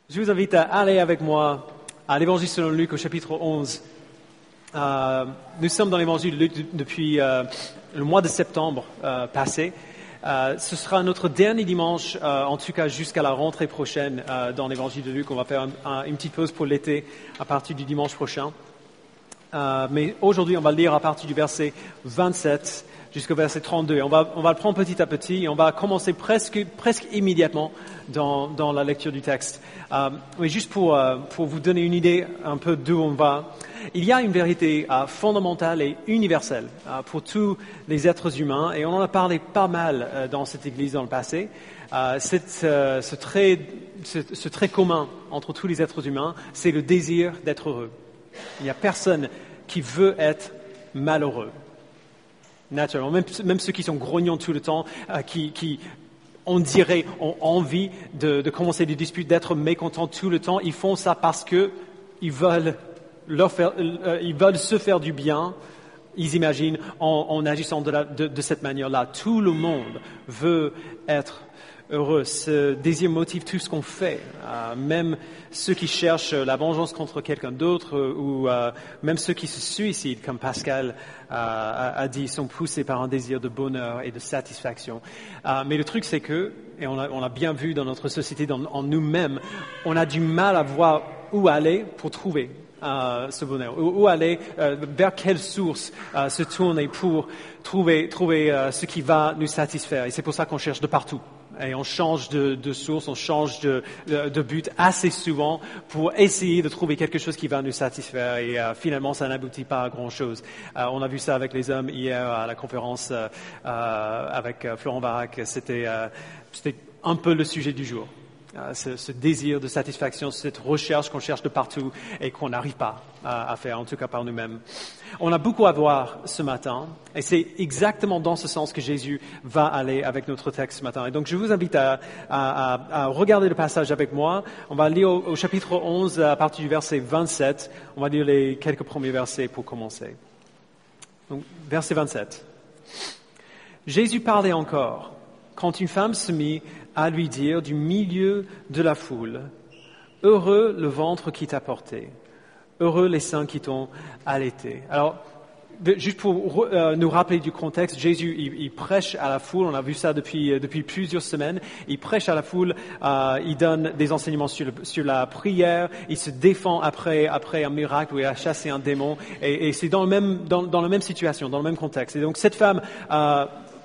Je vous invite à aller avec moi à l'Évangile selon Luc au chapitre 11. Nous sommes dans l'Évangile de Luc depuis le mois de septembre passé. Ce sera notre dernier dimanche, en tout cas jusqu'à la rentrée prochaine dans l'Évangile de Luc. On va faire une petite pause pour l'été à partir du dimanche prochain. Mais aujourd'hui, on va lire à partir du verset 27 jusqu'au verset 32. On va le prendre petit à petit et on va commencer presque immédiatement dans la lecture du texte. Mais juste pour vous donner une idée un peu d'où on va, il y a une vérité fondamentale et universelle pour tous les êtres humains, et on en a parlé pas mal dans cette église dans le passé. Ce trait commun entre tous les êtres humains, c'est le désir d'être heureux. Il n'y a personne qui veut être malheureux. Naturellement, même ceux qui sont grognons tout le temps, qui on dirait ont envie de commencer des disputes, d'être mécontents tout le temps, ils font ça parce que ils veulent se faire du bien. Ils imaginent en agissant de cette manière-là. Tout le monde veut être heureux. Ce désir motive tout ce qu'on fait, même ceux qui cherchent la vengeance contre quelqu'un d'autre ou même ceux qui se suicident, comme Pascal a dit, sont poussés par un désir de bonheur et de satisfaction. Mais le truc, c'est que, et on l'a bien vu dans notre société, en nous-mêmes, on a du mal à voir où aller pour trouver ce bonheur, où aller, vers quelle source se tourner pour trouver ce qui va nous satisfaire. Et c'est pour ça qu'on cherche de partout. Et on change de source, on change de but assez souvent pour essayer de trouver quelque chose qui va nous satisfaire. Et finalement, ça n'aboutit pas à grand-chose. On a vu ça avec les hommes hier à la conférence avec Florent Varac. C'était un peu le sujet du jour. Ce désir de satisfaction, cette recherche qu'on cherche de partout et qu'on n'arrive pas à faire, en tout cas par nous-mêmes. On a beaucoup à voir ce matin, et c'est exactement dans ce sens que Jésus va aller avec notre texte ce matin. Et donc je vous invite à regarder le passage avec moi. On va lire au chapitre 11 à partir du verset 27. On va lire les quelques premiers versets pour commencer. Donc, verset 27. Jésus parlait encore quand une femme se mit à lui dire du milieu de la foule, « Heureux le ventre qui t'a porté, heureux les seins qui t'ont allaité. » Alors, juste pour nous rappeler du contexte, Jésus, il prêche à la foule, on a vu ça depuis plusieurs semaines, il prêche à la foule, il donne des enseignements sur la prière, il se défend après un miracle où il a chassé un démon, et c'est dans la même situation, dans le même contexte. Et donc cette femme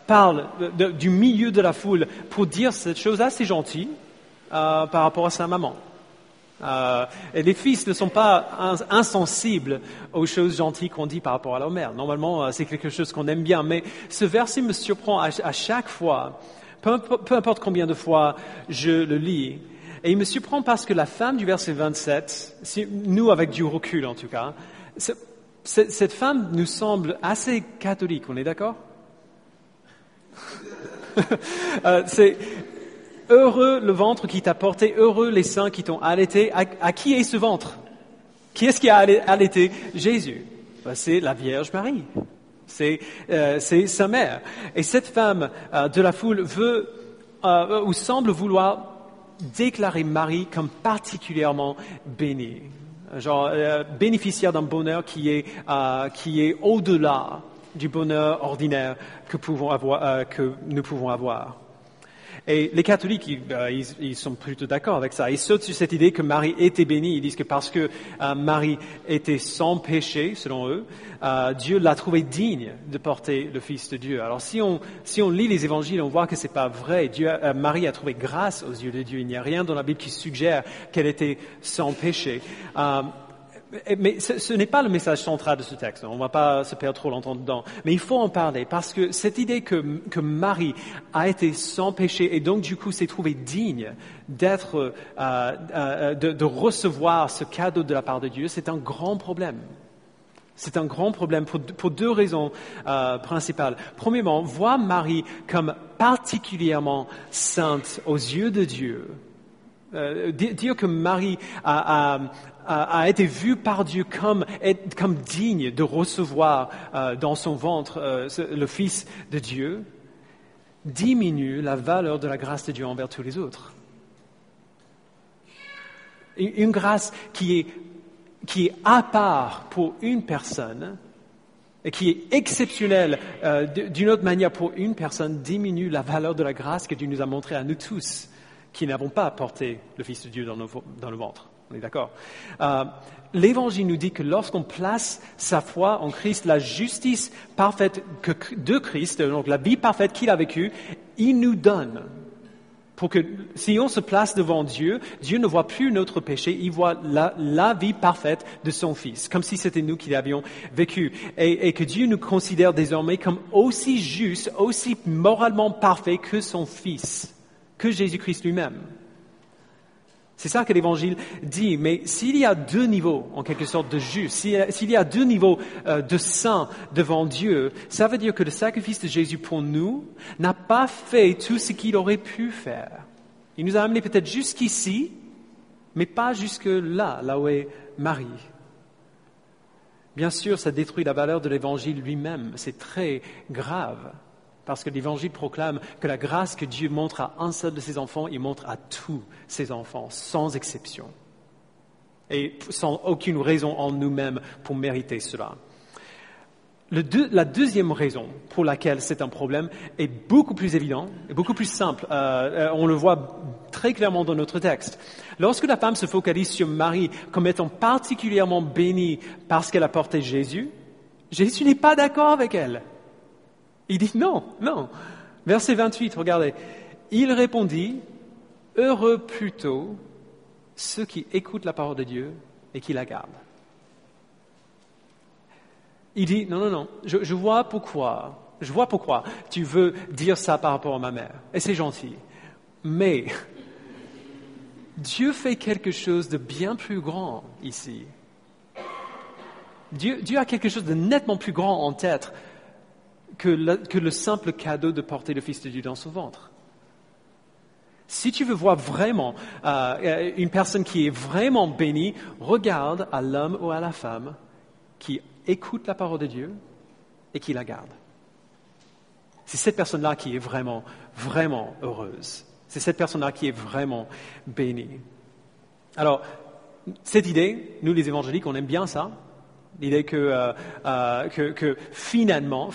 parle du milieu de la foule pour dire cette chose assez gentille par rapport à sa maman. Et les fils ne sont pas insensibles aux choses gentilles qu'on dit par rapport à leur mère. Normalement, c'est quelque chose qu'on aime bien. Mais ce verset me surprend à chaque fois, peu importe combien de fois je le lis. Et il me surprend parce que la femme du verset 27, nous avec du recul en tout cas, cette femme nous semble assez catholique, on est d'accord ? C'est heureux le ventre qui t'a porté, heureux les seins qui t'ont allaité. À qui est ce ventre? Qui est-ce qui a allaité Jésus? C'est la Vierge Marie. C'est sa mère. Et cette femme de la foule veut ou semble vouloir déclarer Marie comme particulièrement bénie, genre bénéficiaire d'un bonheur qui est au-delà du bonheur ordinaire que nous pouvons avoir. Et les catholiques, ils sont plutôt d'accord avec ça. Ils sautent sur cette idée que Marie était bénie. Ils disent que parce que Marie était sans péché, selon eux, Dieu l'a trouvée digne de porter le Fils de Dieu. Alors si on lit les évangiles, on voit que c'est pas vrai. Marie a trouvé grâce aux yeux de Dieu. Il n'y a rien dans la Bible qui suggère qu'elle était sans péché. Mais ce n'est pas le message central de ce texte. On ne va pas se perdre trop longtemps dedans. Mais il faut en parler parce que cette idée que Marie a été sans péché et donc du coup s'est trouvée digne d'être, de recevoir ce cadeau de la part de Dieu, c'est un grand problème. C'est un grand problème pour deux raisons principales. Premièrement, voir Marie comme particulièrement sainte aux yeux de Dieu. Dire que Marie a été vue par Dieu comme digne de recevoir dans son ventre le Fils de Dieu, diminue la valeur de la grâce de Dieu envers tous les autres. Une grâce qui est à part pour une personne et qui est exceptionnelle d'une autre manière pour une personne diminue la valeur de la grâce que Dieu nous a montrée à nous tous qui n'avons pas porté le Fils de Dieu dans le ventre. On est d'accord? L'Évangile nous dit que lorsqu'on place sa foi en Christ, la justice parfaite de Christ, donc la vie parfaite qu'il a vécue, il nous donne. Pour que si on se place devant Dieu, Dieu ne voit plus notre péché, il voit la vie parfaite de son Fils, comme si c'était nous qui l'avions vécu. Et que Dieu nous considère désormais comme aussi justes, aussi moralement parfaits que son Fils, que Jésus-Christ lui-même. C'est ça que l'Évangile dit. Mais s'il y a deux niveaux, en quelque sorte, de justes, s'il y a deux niveaux de saints devant Dieu, ça veut dire que le sacrifice de Jésus pour nous n'a pas fait tout ce qu'il aurait pu faire. Il nous a amenés peut-être jusqu'ici, mais pas jusque-là, là où est Marie. Bien sûr, ça détruit la valeur de l'Évangile lui-même. C'est très grave. Parce que l'Évangile proclame que la grâce que Dieu montre à un seul de ses enfants, il montre à tous ses enfants, sans exception. Et sans aucune raison en nous-mêmes pour mériter cela. La deuxième raison pour laquelle c'est un problème est beaucoup plus évident, et beaucoup plus simple. On le voit très clairement dans notre texte. Lorsque la femme se focalise sur Marie comme étant particulièrement bénie parce qu'elle a porté Jésus, Jésus n'est pas d'accord avec elle. Il dit non. Verset 28, regardez. Il répondit, heureux plutôt ceux qui écoutent la parole de Dieu et qui la gardent. Il dit, non, je vois pourquoi tu veux dire ça par rapport à ma mère. Et c'est gentil. Mais Dieu fait quelque chose de bien plus grand ici. Dieu a quelque chose de nettement plus grand en tête que le simple cadeau de porter le Fils de Dieu dans son ventre. Si tu veux voir vraiment une personne qui est vraiment bénie, regarde à l'homme ou à la femme qui écoute la parole de Dieu et qui la garde. C'est cette personne-là qui est vraiment, vraiment heureuse. C'est cette personne-là qui est vraiment bénie. Alors, cette idée, nous les évangéliques, on aime bien ça. L'idée que finalement,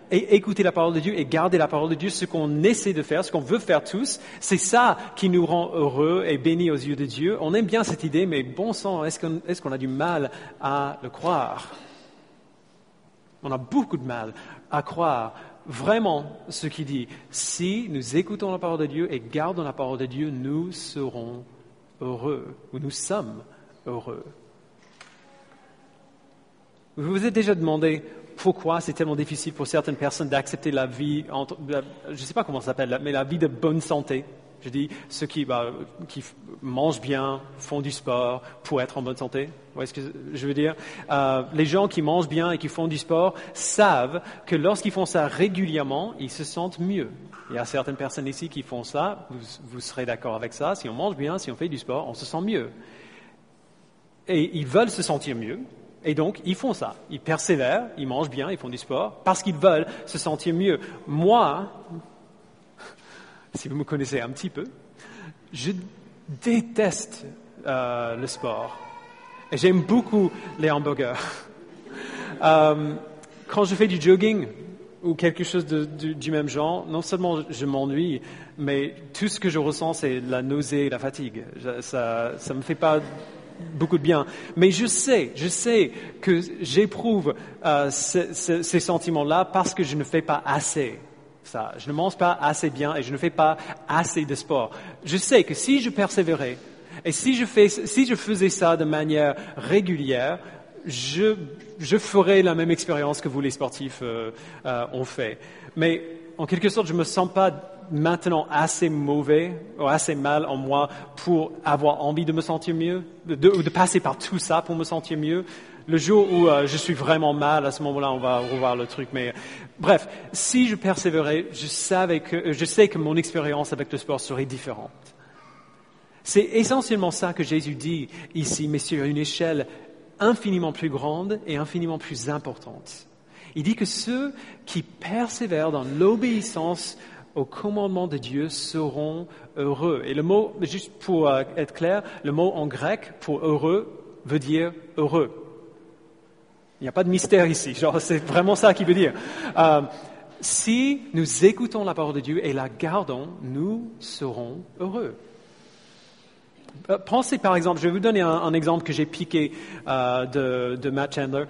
écouter la parole de Dieu et garder la parole de Dieu, ce qu'on essaie de faire, ce qu'on veut faire tous, c'est ça qui nous rend heureux et bénis aux yeux de Dieu. On aime bien cette idée, mais bon sang, est-ce qu'on a du mal à le croire? On a beaucoup de mal à croire vraiment ce qu'il dit. Si nous écoutons la parole de Dieu et gardons la parole de Dieu, nous serons heureux, ou nous sommes heureux. Vous vous êtes déjà demandé pourquoi c'est tellement difficile pour certaines personnes d'accepter la vie, je ne sais pas comment ça s'appelle, mais la vie de bonne santé. Je dis ceux qui mangent bien, font du sport pour être en bonne santé. Vous voyez ce que je veux dire? Les gens qui mangent bien et qui font du sport savent que lorsqu'ils font ça régulièrement, ils se sentent mieux. Il y a certaines personnes ici qui font ça, vous serez d'accord avec ça. Si on mange bien, si on fait du sport, on se sent mieux. Et ils veulent se sentir mieux. Et donc, ils font ça. Ils persévèrent, ils mangent bien, ils font du sport, parce qu'ils veulent se sentir mieux. Moi, si vous me connaissez un petit peu, je déteste le sport. Et j'aime beaucoup les hamburgers. Quand je fais du jogging ou quelque chose du même genre, non seulement je m'ennuie, mais tout ce que je ressens, c'est la nausée et la fatigue. Ça me fait pas beaucoup de bien. Mais je sais que j'éprouve ces sentiments-là parce que je ne fais pas assez ça. Je ne mange pas assez bien et je ne fais pas assez de sport. Je sais que si je persévérais et si je faisais ça de manière régulière, je ferais la même expérience que vous les sportifs ont fait. Mais en quelque sorte, je me sens pas maintenant assez mauvais ou assez mal en moi pour avoir envie de me sentir mieux, de passer par tout ça pour me sentir mieux. Le jour où je suis vraiment mal, à ce moment-là, on va revoir le truc. Mais bref, si je persévérais, je sais que mon expérience avec le sport serait différente. C'est essentiellement ça que Jésus dit ici, mais sur une échelle infiniment plus grande et infiniment plus importante. Il dit que ceux qui persévèrent dans l'obéissance au commandement de Dieu seront heureux. Et le mot, juste pour être clair, le mot en grec pour heureux veut dire heureux. Il n'y a pas de mystère ici, c'est vraiment ça qu'il veut dire. Si nous écoutons la parole de Dieu et la gardons, nous serons heureux. Pensez par exemple, je vais vous donner un exemple que j'ai piqué de Matt Chandler.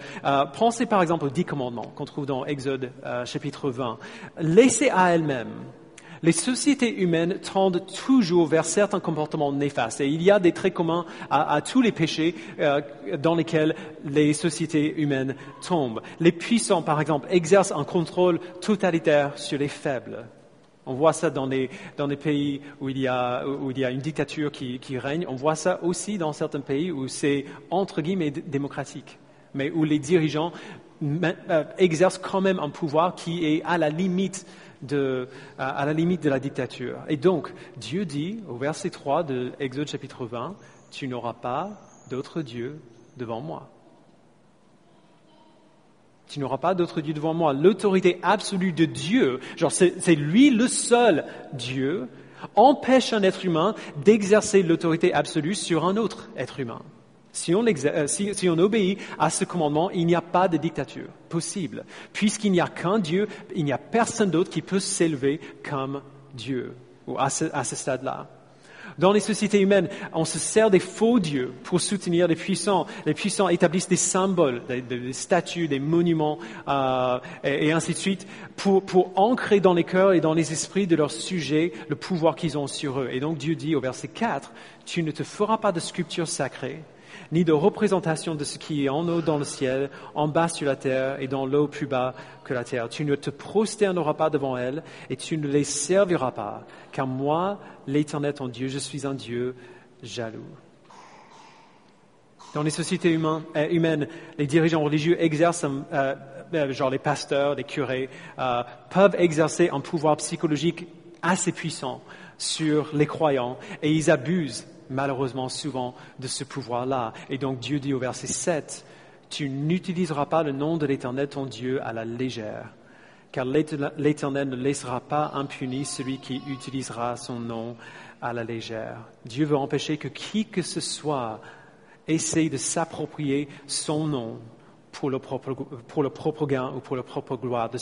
Pensez par exemple aux 10 commandements qu'on trouve dans Exode chapitre 20. Laissées à elles-mêmes, les sociétés humaines tendent toujours vers certains comportements néfastes. Et il y a des traits communs à tous les péchés dans lesquels les sociétés humaines tombent. Les puissants, par exemple, exercent un contrôle totalitaire sur les faibles. On voit ça dans les pays où il y a une dictature qui règne. On voit ça aussi dans certains pays où c'est entre guillemets démocratique, mais où les dirigeants exercent quand même un pouvoir qui est à la limite de la dictature. Et donc, Dieu dit au verset 3 de Exode chapitre 20, « Tu n'auras pas d'autre Dieu devant moi. » Tu n'auras pas d'autre Dieu devant moi. L'autorité absolue de Dieu, c'est lui le seul Dieu, empêche un être humain d'exercer l'autorité absolue sur un autre être humain. Si on obéit à ce commandement, il n'y a pas de dictature possible. Puisqu'il n'y a qu'un Dieu, il n'y a personne d'autre qui peut s'élever comme Dieu, ou à ce stade-là. Dans les sociétés humaines, on se sert des faux dieux pour soutenir les puissants. Les puissants établissent des symboles, des statues, des monuments, et ainsi de suite, pour ancrer dans les cœurs et dans les esprits de leurs sujets le pouvoir qu'ils ont sur eux. Et donc Dieu dit au verset 4, « Tu ne te feras pas de sculpture sacrée, ni de représentation de ce qui est en haut dans le ciel, en bas sur la terre et dans l'eau plus bas que la terre. Tu ne te prosterneras pas devant elles et tu ne les serviras pas, car moi, l'Éternel ton Dieu, je suis un Dieu jaloux. » Dans les sociétés humaines, les dirigeants religieux exercent, les pasteurs, les curés, peuvent exercer un pouvoir psychologique assez puissant sur les croyants et ils abusent malheureusement souvent de ce pouvoir-là. Et donc Dieu dit au verset 7, « Tu n'utiliseras pas le nom de l'Éternel ton Dieu à la légère, car l'Éternel ne laissera pas impuni celui qui utilisera son nom à la légère. » Dieu veut empêcher que qui que ce soit essaye de s'approprier son nom pour le propre gain ou pour la propre gloire, de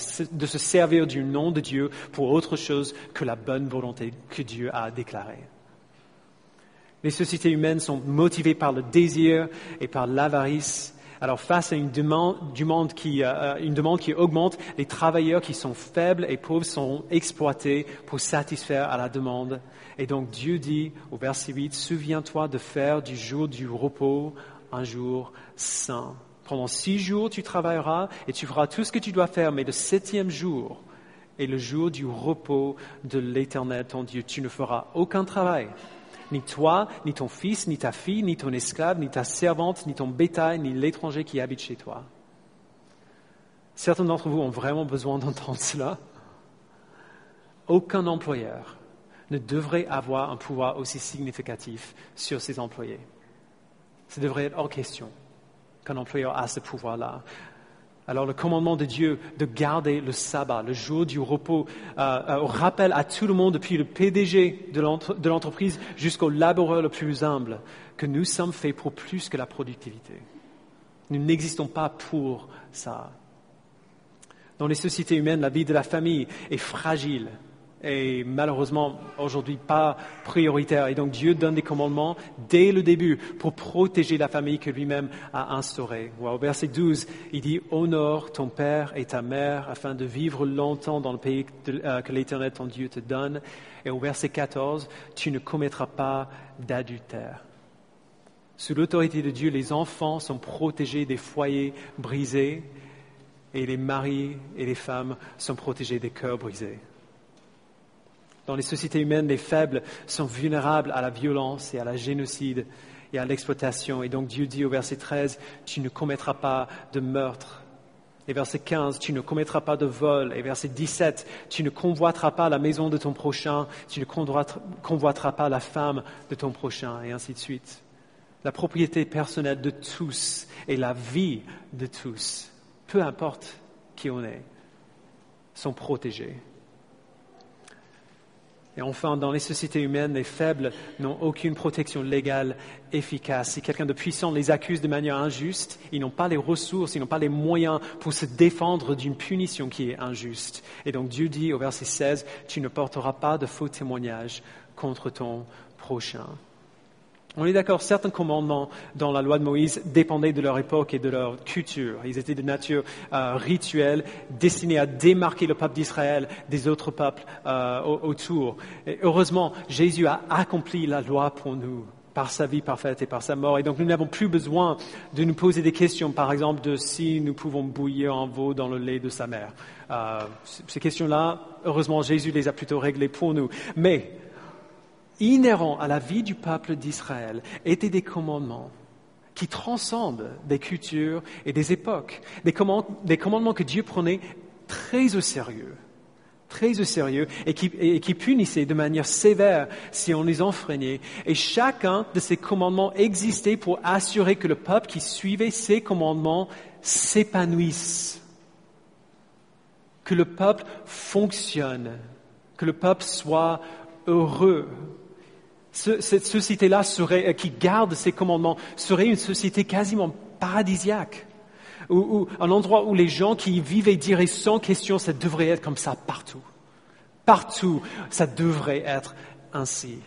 se servir du nom de Dieu pour autre chose que la bonne volonté que Dieu a déclarée. Les sociétés humaines sont motivées par le désir et par l'avarice. Alors, face à une demande qui augmente, les travailleurs qui sont faibles et pauvres sont exploités pour satisfaire à la demande. Et donc, Dieu dit au verset 8, « Souviens-toi de faire du jour du repos un jour saint. Pendant 6 jours, tu travailleras et tu feras tout ce que tu dois faire, mais le 7e jour est le jour du repos de l'Éternel, ton Dieu. Tu ne feras aucun travail. Ni toi, ni ton fils, ni ta fille, ni ton esclave, ni ta servante, ni ton bétail, ni l'étranger qui habite chez toi. » Certains d'entre vous ont vraiment besoin d'entendre cela. Aucun employeur ne devrait avoir un pouvoir aussi significatif sur ses employés. Ça devrait être hors question qu'un employeur a ce pouvoir-là. Alors le commandement de Dieu de garder le sabbat, le jour du repos, rappelle à tout le monde, depuis le PDG de l'entreprise jusqu'au laboureur le plus humble, que nous sommes faits pour plus que la productivité. Nous n'existons pas pour ça. Dans les sociétés humaines, la vie de la famille est fragile et malheureusement aujourd'hui pas prioritaire. Et donc Dieu donne des commandements dès le début pour protéger la famille que lui-même a instaurée. Au verset 12, il dit « Honore ton père et ta mère afin de vivre longtemps dans le pays que l'Éternel ton Dieu te donne. » Et au verset 14, « Tu ne commettras pas d'adultère. » Sous l'autorité de Dieu, les enfants sont protégés des foyers brisés et les maris et les femmes sont protégés des cœurs brisés. Dans les sociétés humaines, les faibles sont vulnérables à la violence et à la génocide et à l'exploitation. Et donc Dieu dit au verset 13, « Tu ne commettras pas de meurtre. » Et verset 15, « Tu ne commettras pas de vol. » Et verset 17, « Tu ne convoiteras pas la maison de ton prochain. Tu ne convoiteras pas la femme de ton prochain. » Et ainsi de suite. La propriété personnelle de tous et la vie de tous, peu importe qui on est, sont protégés. Et enfin, dans les sociétés humaines, les faibles n'ont aucune protection légale efficace. Si quelqu'un de puissant les accuse de manière injuste, ils n'ont pas les ressources, ils n'ont pas les moyens pour se défendre d'une punition qui est injuste. Et donc Dieu dit au verset 16, « Tu ne porteras pas de faux témoignages contre ton prochain. » On est d'accord, certains commandements dans la loi de Moïse dépendaient de leur époque et de leur culture. Ils étaient de nature rituelle, destinés à démarquer le peuple d'Israël des autres peuples autour. Et heureusement, Jésus a accompli la loi pour nous par sa vie parfaite et par sa mort. Et donc nous n'avons plus besoin de nous poser des questions, par exemple, de si nous pouvons bouillir un veau dans le lait de sa mère. Ces questions-là, heureusement, Jésus les a plutôt réglées pour nous. Mais inhérents à la vie du peuple d'Israël étaient des commandements qui transcendent des cultures et des époques. Des commandements que Dieu prenait très au sérieux et qui punissaient de manière sévère si on les enfreignait. Et chacun de ces commandements existait pour assurer que le peuple qui suivait ces commandements s'épanouisse, que le peuple fonctionne, que le peuple soit heureux. Cette société-là qui garde ces commandements serait une société quasiment paradisiaque, ou un endroit où les gens qui y vivaient diraient sans question, ça devrait être comme ça partout. Partout, ça devrait être ainsi.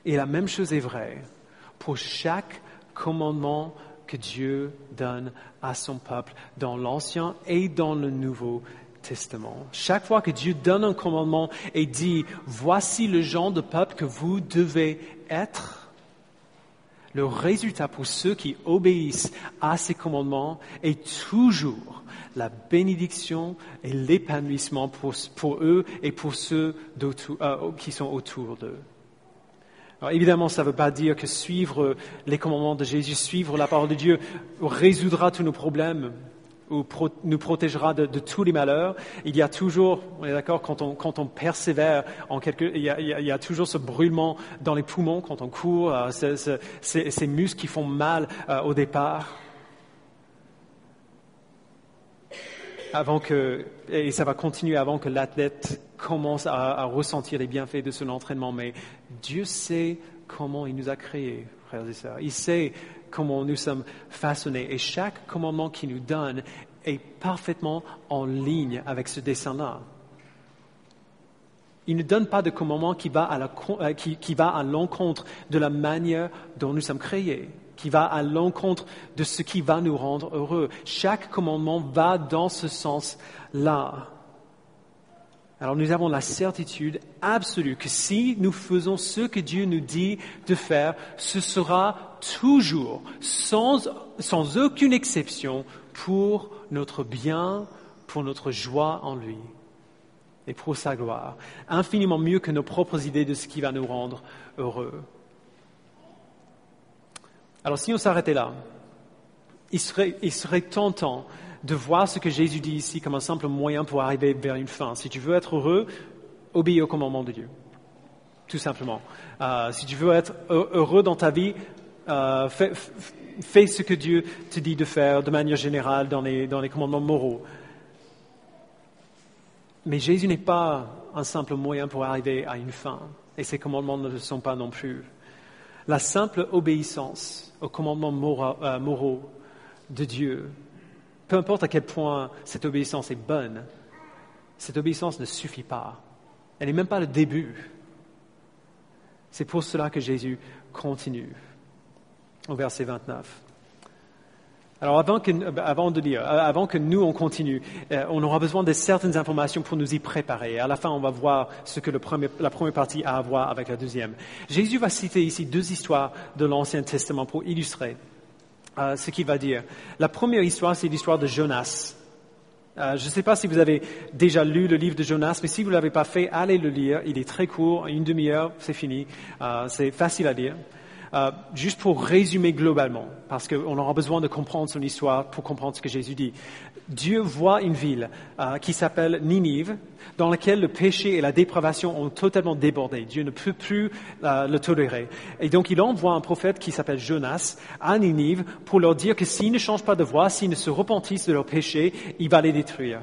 Et la même chose est vraie pour chaque commandement que Dieu donne à son peuple dans l'Ancien et dans le Nouveau Testament. Chaque fois que Dieu donne un commandement et dit « Voici le genre de peuple que vous devez être », le résultat pour ceux qui obéissent à ces commandements est toujours la bénédiction et l'épanouissement pour eux et pour ceux qui sont autour d'eux. Alors évidemment, ça ne veut pas dire que suivre les commandements de Jésus, suivre la parole de Dieu résoudra tous nos problèmes ou nous protégera de tous les malheurs. Il y a toujours, on est d'accord, quand on persévère, il y a toujours ce brûlement dans les poumons quand on court, ces muscles qui font mal au départ. Et ça va continuer avant que l'athlète commence à ressentir les bienfaits de son entraînement. Mais Dieu sait comment il nous a créés, frères et sœurs. Il sait comment nous sommes façonnés. Et chaque commandement qu'il nous donne est parfaitement en ligne avec ce dessein-là. Il ne donne pas de commandement qui va à l'encontre de la manière dont nous sommes créés, qui va à l'encontre de ce qui va nous rendre heureux. Chaque commandement va dans ce sens-là. Alors nous avons la certitude absolue que si nous faisons ce que Dieu nous dit de faire, ce sera toujours, sans aucune exception, pour notre bien, pour notre joie en lui et pour sa gloire. Infiniment mieux que nos propres idées de ce qui va nous rendre heureux. Alors si on s'arrêtait là, il serait tentant de voir ce que Jésus dit ici comme un simple moyen pour arriver vers une fin. Si tu veux être heureux, obéis au commandement de Dieu, tout simplement. Si tu veux être heureux dans ta vie, fais ce que Dieu te dit de faire de manière générale dans les commandements moraux. Mais Jésus n'est pas un simple moyen pour arriver à une fin, et ces commandements ne le sont pas non plus. La simple obéissance aux commandements moraux de Dieu, peu importe à quel point cette obéissance est bonne, cette obéissance ne suffit pas. Elle n'est même pas le début. C'est pour cela que Jésus continue. Au verset 29. Alors avant que nous on continue, on aura besoin de certaines informations pour nous y préparer. À la fin, on va voir ce que la première partie a à voir avec la deuxième. Jésus va citer ici 2 histoires de l'Ancien Testament pour illustrer ce qu'il va dire. La première histoire, c'est l'histoire de Jonas. Je ne sais pas si vous avez déjà lu le livre de Jonas, mais si vous ne l'avez pas fait, allez le lire. Il est très court, 1 demi-heure, c'est fini. C'est facile à lire. Juste pour résumer globalement, parce qu'on aura besoin de comprendre son histoire pour comprendre ce que Jésus dit. Dieu voit une ville qui s'appelle Ninive, dans laquelle le péché et la dépravation ont totalement débordé. Dieu ne peut plus le tolérer. Et donc il envoie un prophète qui s'appelle Jonas à Ninive pour leur dire que s'ils ne changent pas de voie, s'ils ne se repentissent de leur péché, il va les détruire.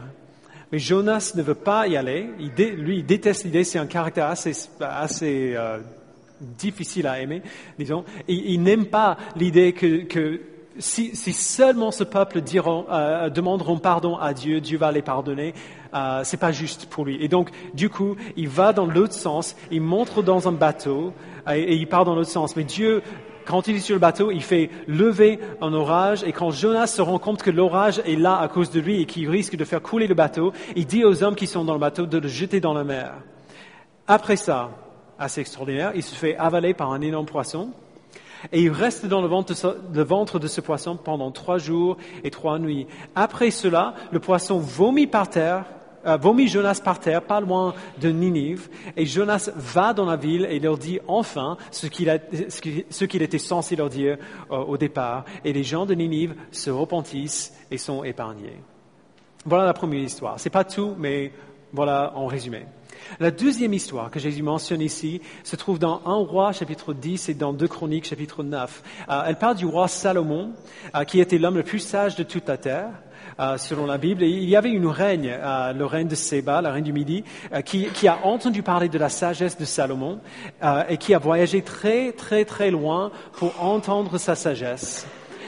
Mais Jonas ne veut pas y aller. Lui, il déteste l'idée. C'est un caractère assez difficile à aimer, disons. Il n'aime pas l'idée que si seulement ce peuple demanderont pardon à Dieu, Dieu va les pardonner. C'est pas juste pour lui. Et donc, du coup, il va dans l'autre sens. Il monte dans un bateau et il part dans l'autre sens. Mais Dieu, quand il est sur le bateau, il fait lever un orage, et quand Jonas se rend compte que l'orage est là à cause de lui et qu'il risque de faire couler le bateau, il dit aux hommes qui sont dans le bateau de le jeter dans la mer. Après ça, assez extraordinaire, il se fait avaler par un énorme poisson, et il reste dans le ventre de ce poisson pendant 3 jours et 3 nuits. Après cela, le poisson vomit Jonas par terre, pas loin de Ninive, et Jonas va dans la ville et leur dit enfin ce qu'il était censé leur dire au départ, et les gens de Ninive se repentissent et sont épargnés. Voilà la première histoire. C'est pas tout, mais voilà en résumé. La deuxième histoire que Jésus mentionne ici se trouve dans 1 Roi chapitre 10 et dans 2 Chroniques chapitre 9. Elle parle du roi Salomon, qui était l'homme le plus sage de toute la terre. Selon la Bible, et il y avait une reine, le reine de Séba, la reine du Midi, qui a entendu parler de la sagesse de Salomon et qui a voyagé très très très loin pour entendre sa sagesse.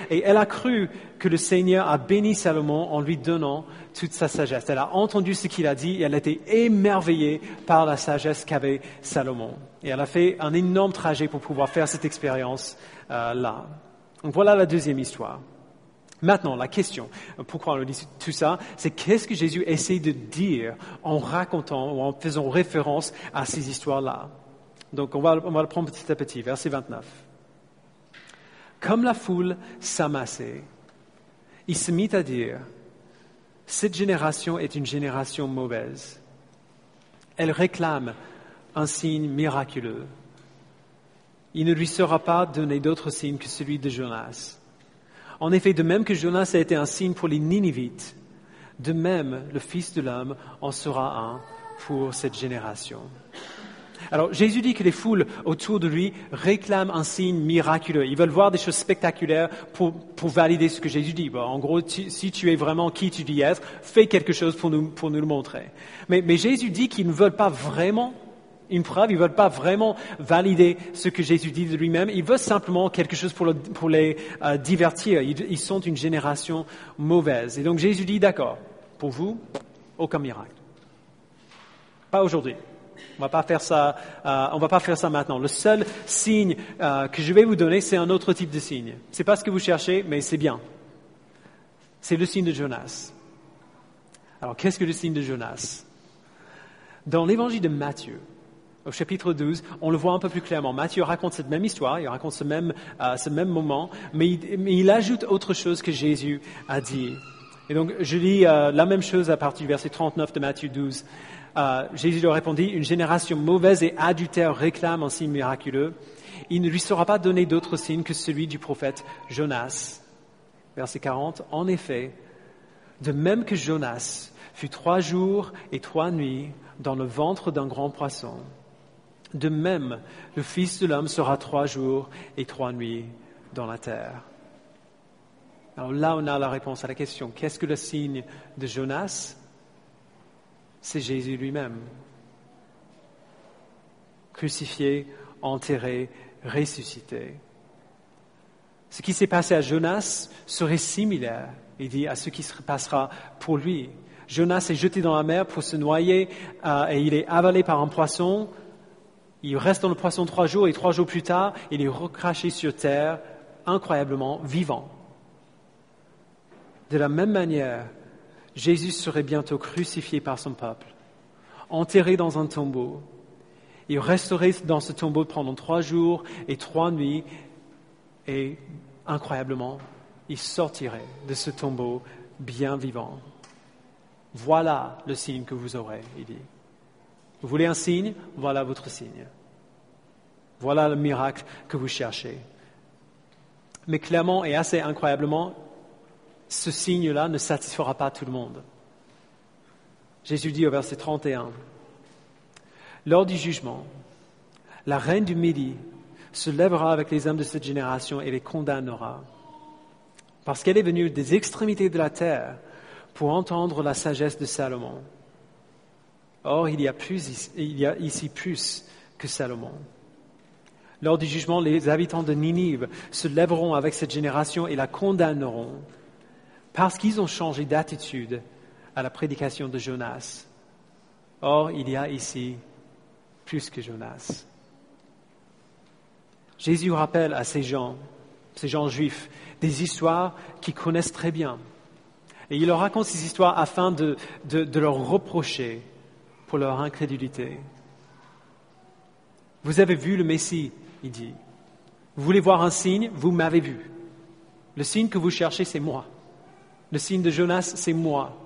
Et elle a cru que le Seigneur a béni Salomon en lui donnant toute sa sagesse. Elle a entendu ce qu'il a dit et elle a été émerveillée par la sagesse qu'avait Salomon. Et elle a fait un énorme trajet pour pouvoir faire cette expérience là. Donc voilà la deuxième histoire. Maintenant, la question, pourquoi on dit tout ça, c'est qu'est-ce que Jésus essaie de dire en racontant ou en faisant référence à ces histoires-là. Donc on va le prendre petit à petit, verset 29. Comme la foule s'amassait, il se mit à dire, « Cette génération est une génération mauvaise. Elle réclame un signe miraculeux. Il ne lui sera pas donné d'autre signe que celui de Jonas. » En effet, de même que Jonas a été un signe pour les Ninivites, de même le Fils de l'homme en sera un pour cette génération. Alors Jésus dit que les foules autour de lui réclament un signe miraculeux. Ils veulent voir des choses spectaculaires pour valider ce que Jésus dit. Bon, en gros, si tu es vraiment qui tu dis être, fais quelque chose pour nous le montrer. Mais Jésus dit qu'ils ne veulent pas vraiment une preuve, ils ne veulent pas vraiment valider ce que Jésus dit de lui-même, ils veulent simplement quelque chose pour les divertir. Ils sont une génération mauvaise. Et donc Jésus dit, d'accord, pour vous, aucun miracle. Pas aujourd'hui. On va pas faire ça maintenant. Le seul signe que je vais vous donner, c'est un autre type de signe. C'est pas ce que vous cherchez, mais c'est bien. C'est le signe de Jonas. Alors, qu'est-ce que le signe de Jonas? Dans l'évangile de Matthieu, au chapitre 12, on le voit un peu plus clairement. Matthieu raconte cette même histoire, il raconte ce même moment, mais il ajoute autre chose que Jésus a dit. Et donc, je lis la même chose à partir du verset 39 de Matthieu 12. Jésus leur répondit, « Une génération mauvaise et adultère réclame un signe miraculeux. Il ne lui sera pas donné d'autre signe que celui du prophète Jonas. » Verset 40, « En effet, de même que Jonas fut 3 jours et 3 nuits dans le ventre d'un grand poisson, de même, le Fils de l'homme sera 3 jours et 3 nuits dans la terre. » Alors là, on a la réponse à la question. Qu'est-ce que le signe de Jonas? C'est Jésus lui-même. Crucifié, enterré, ressuscité. Ce qui s'est passé à Jonas serait similaire, il dit, à ce qui se passera pour lui. Jonas est jeté dans la mer pour se noyer et il est avalé par un poisson. Il reste dans le poisson 3 jours et 3 jours plus tard, il est recraché sur terre, incroyablement vivant. De la même manière, Jésus serait bientôt crucifié par son peuple, enterré dans un tombeau. Il resterait dans ce tombeau pendant 3 jours et 3 nuits et, incroyablement, il sortirait de ce tombeau bien vivant. Voilà le signe que vous aurez, il dit. Vous voulez un signe? Voilà votre signe. Voilà le miracle que vous cherchez. Mais clairement et assez incroyablement, ce signe-là ne satisfera pas tout le monde. Jésus dit au verset 31, « Lors du jugement, la reine du Midi se lèvera avec les hommes de cette génération et les condamnera, parce qu'elle est venue des extrémités de la terre pour entendre la sagesse de Salomon. Or, il y a ici plus que Salomon. Lors du jugement, les habitants de Ninive se lèveront avec cette génération et la condamneront parce qu'ils ont changé d'attitude à la prédication de Jonas. Or, il y a ici plus que Jonas. Jésus rappelle à ces gens juifs, des histoires qu'ils connaissent très bien. Et il leur raconte ces histoires afin de leur reprocher pour leur incrédulité. Vous avez vu le Messie, il dit. Vous voulez voir un signe, vous m'avez vu. Le signe que vous cherchez, c'est moi. Le signe de Jonas, c'est moi.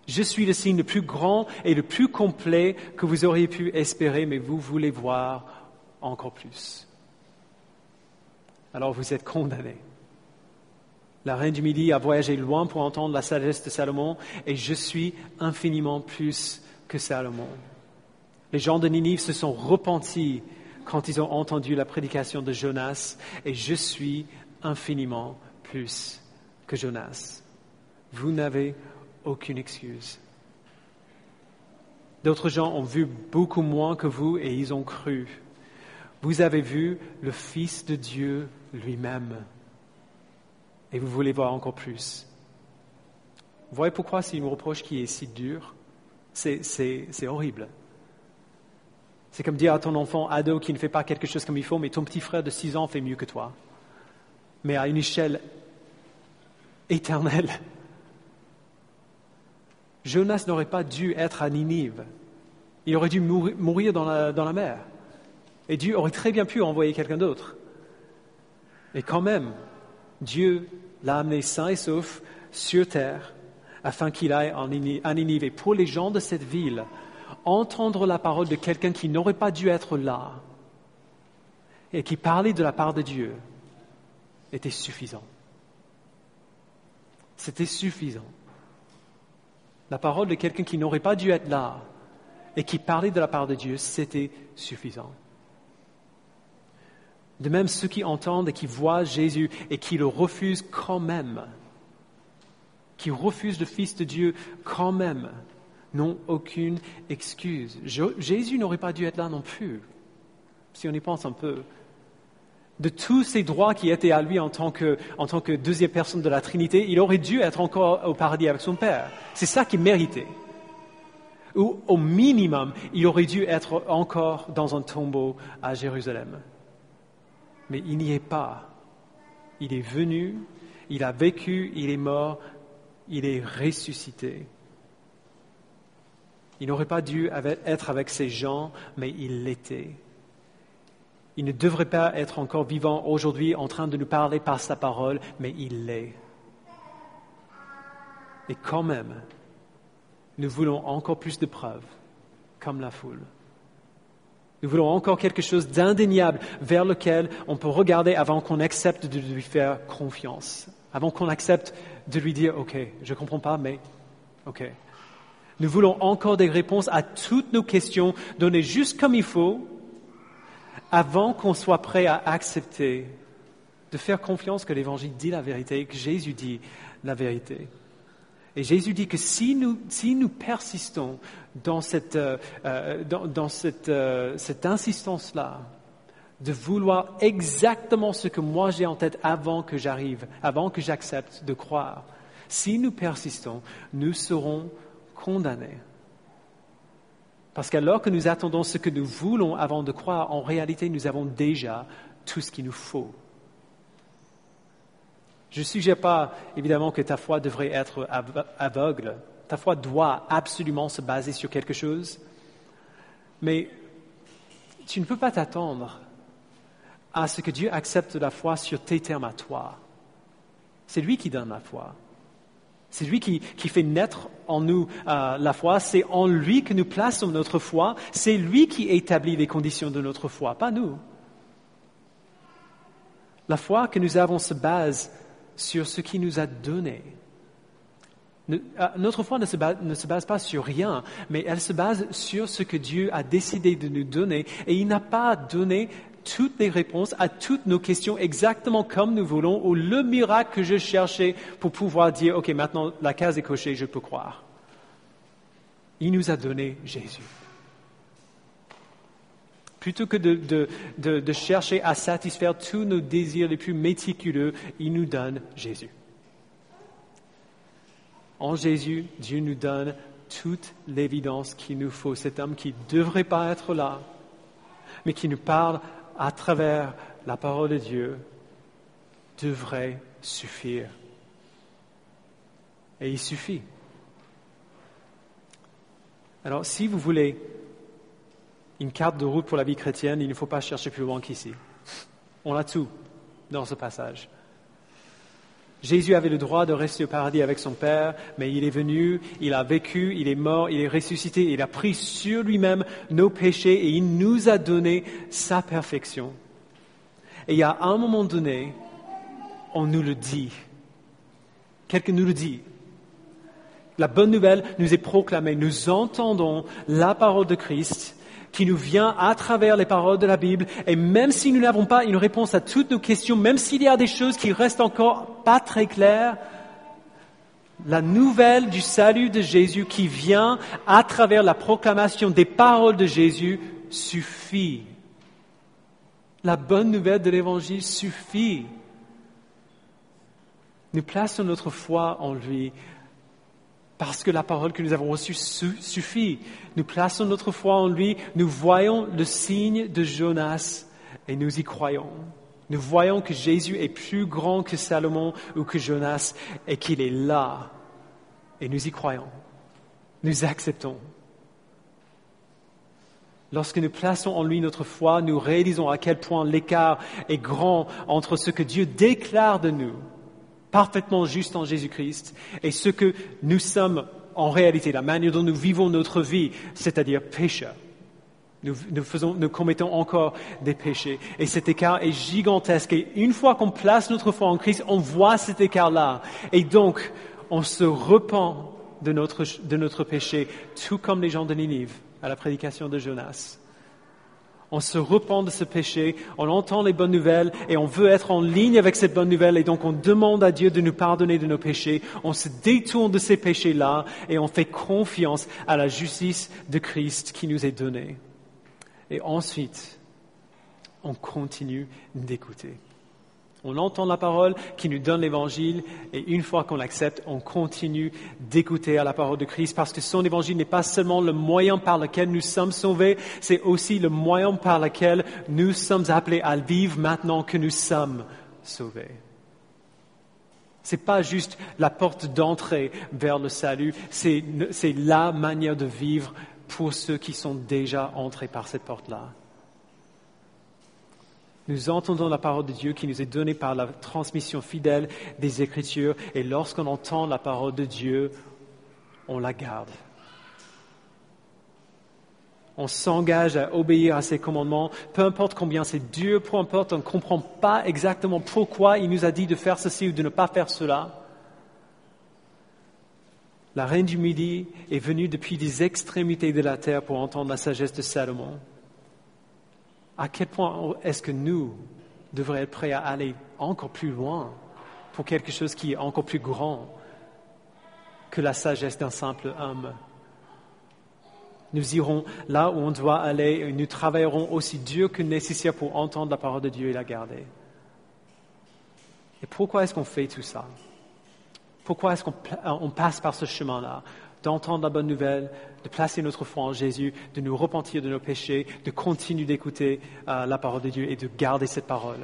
Je suis le signe le plus grand et le plus complet que vous auriez pu espérer, mais vous voulez voir encore plus. Alors vous êtes condamnés. La reine du Midi a voyagé loin pour entendre la sagesse de Salomon, et je suis infiniment plus que Salomon. Les gens de Ninive se sont repentis quand ils ont entendu la prédication de Jonas, et je suis infiniment plus que Jonas. Vous n'avez aucune excuse. D'autres gens ont vu beaucoup moins que vous et ils ont cru. Vous avez vu le Fils de Dieu lui-même et vous voulez voir encore plus. Vous voyez pourquoi c'est une reproche qui est si dure? C'est horrible. C'est comme dire à ton enfant ado qui ne fait pas quelque chose comme il faut, mais ton petit frère de 6 ans fait mieux que toi. Mais à une échelle éternelle. Jonas n'aurait pas dû être à Ninive. Il aurait dû mourir dans la mer. Et Dieu aurait très bien pu envoyer quelqu'un d'autre. Et quand même, Dieu l'a amené sain et sauf sur terre afin qu'il aille à Ninive. Et pour les gens de cette ville, entendre la parole de quelqu'un qui n'aurait pas dû être là et qui parlait de la part de Dieu était suffisant. C'était suffisant. La parole de quelqu'un qui n'aurait pas dû être là et qui parlait de la part de Dieu, c'était suffisant. De même, ceux qui entendent et qui voient Jésus et qui le refusent quand même, qui refusent le Fils de Dieu quand même, n'ont aucune excuse. Jésus n'aurait pas dû être là non plus, si on y pense un peu. De tous ses droits qui étaient à lui en tant que deuxième personne de la Trinité, il aurait dû être encore au paradis avec son Père. C'est ça qu'il méritait. Ou au minimum, il aurait dû être encore dans un tombeau à Jérusalem. Mais il n'y est pas. Il est venu, il a vécu, il est mort, il est ressuscité. Il n'aurait pas dû être avec ces gens, mais il l'était. Il ne devrait pas être encore vivant aujourd'hui en train de nous parler par sa parole, mais il l'est. Et quand même, nous voulons encore plus de preuves, comme la foule. Nous voulons encore quelque chose d'indéniable vers lequel on peut regarder avant qu'on accepte de lui faire confiance, avant qu'on accepte de lui dire « Ok, je ne comprends pas, mais ok ». Nous voulons encore des réponses à toutes nos questions, données juste comme il faut, avant qu'on soit prêt à accepter de faire confiance que l'Évangile dit la vérité et que Jésus dit la vérité. Et Jésus dit que si nous persistons dans cette insistance-là, de vouloir exactement ce que moi j'ai en tête avant que j'arrive, avant que j'accepte de croire, si nous persistons, nous serons condamnés. Parce qu'alors que nous attendons ce que nous voulons avant de croire, en réalité, nous avons déjà tout ce qu'il nous faut. Je ne suggère pas, évidemment, que ta foi devrait être aveugle. Ta foi doit absolument se baser sur quelque chose. Mais tu ne peux pas t'attendre à ce que Dieu accepte la foi sur tes termes à toi. C'est lui qui donne la foi. C'est lui qui fait naître en nous la foi. C'est en lui que nous plaçons notre foi. C'est lui qui établit les conditions de notre foi, pas nous. La foi que nous avons se base sur ce qu'il nous a donné. Notre foi ne se base pas sur rien, mais elle se base sur ce que Dieu a décidé de nous donner. Et il n'a pas donné toutes les réponses à toutes nos questions exactement comme nous voulons, ou le miracle que je cherchais pour pouvoir dire, OK, maintenant la case est cochée, je peux croire. Il nous a donné Jésus. Plutôt que de chercher à satisfaire tous nos désirs les plus méticuleux, il nous donne Jésus. En Jésus, Dieu nous donne toute l'évidence qu'il nous faut. Cet homme qui ne devrait pas être là, mais qui nous parle à travers la parole de Dieu, devrait suffire. Et il suffit. Alors, si vous voulez une carte de route pour la vie chrétienne, il ne faut pas chercher plus loin qu'ici. On a tout dans ce passage. Jésus avait le droit de rester au paradis avec son Père, mais il est venu, il a vécu, il est mort, il est ressuscité, il a pris sur lui-même nos péchés et il nous a donné sa perfection. Et il y a un moment donné, on nous le dit. Quelqu'un nous le dit. La bonne nouvelle nous est proclamée. Nous entendons la parole de Christ qui nous vient à travers les paroles de la Bible. Et même si nous n'avons pas une réponse à toutes nos questions, même s'il y a des choses qui restent encore pas très claires, la nouvelle du salut de Jésus qui vient à travers la proclamation des paroles de Jésus suffit. La bonne nouvelle de l'Évangile suffit. Nous plaçons notre foi en lui parce que la parole que nous avons reçue suffit. Nous plaçons notre foi en lui, nous voyons le signe de Jonas et nous y croyons. Nous voyons que Jésus est plus grand que Salomon ou que Jonas et qu'il est là. Et nous y croyons. Nous acceptons. Lorsque nous plaçons en lui notre foi, nous réalisons à quel point l'écart est grand entre ce que Dieu déclare de nous, parfaitement juste en Jésus-Christ, et ce que nous sommes en réalité, la manière dont nous vivons notre vie, c'est-à-dire pécheurs. Nous commettons encore des péchés. Et cet écart est gigantesque. Et une fois qu'on place notre foi en Christ, on voit cet écart-là. Et donc, on se repent de notre péché, tout comme les gens de Ninive, à la prédication de Jonas. On se repent de ce péché, on entend les bonnes nouvelles et on veut être en ligne avec cette bonne nouvelle et donc on demande à Dieu de nous pardonner de nos péchés. On se détourne de ces péchés-là et on fait confiance à la justice de Christ qui nous est donnée. Et ensuite, on continue d'écouter. On entend la parole qui nous donne l'Évangile et une fois qu'on l'accepte, on continue d'écouter à la parole de Christ parce que son Évangile n'est pas seulement le moyen par lequel nous sommes sauvés, c'est aussi le moyen par lequel nous sommes appelés à vivre maintenant que nous sommes sauvés. C'est pas juste la porte d'entrée vers le salut, c'est la manière de vivre pour ceux qui sont déjà entrés par cette porte-là. Nous entendons la parole de Dieu qui nous est donnée par la transmission fidèle des Écritures et lorsqu'on entend la parole de Dieu, on la garde. On s'engage à obéir à ses commandements, peu importe combien c'est dur, peu importe on ne comprend pas exactement pourquoi il nous a dit de faire ceci ou de ne pas faire cela. La reine du Midi est venue depuis les extrémités de la terre pour entendre la sagesse de Salomon. À quel point est-ce que nous devrions être prêts à aller encore plus loin pour quelque chose qui est encore plus grand que la sagesse d'un simple homme? Nous irons là où on doit aller et nous travaillerons aussi dur que nécessaire pour entendre la parole de Dieu et la garder. Et pourquoi est-ce qu'on fait tout ça? Pourquoi est-ce qu'on passe par ce chemin-là? D'entendre la bonne nouvelle, de placer notre foi en Jésus, de nous repentir de nos péchés, de continuer d'écouter la parole de Dieu et de garder cette parole.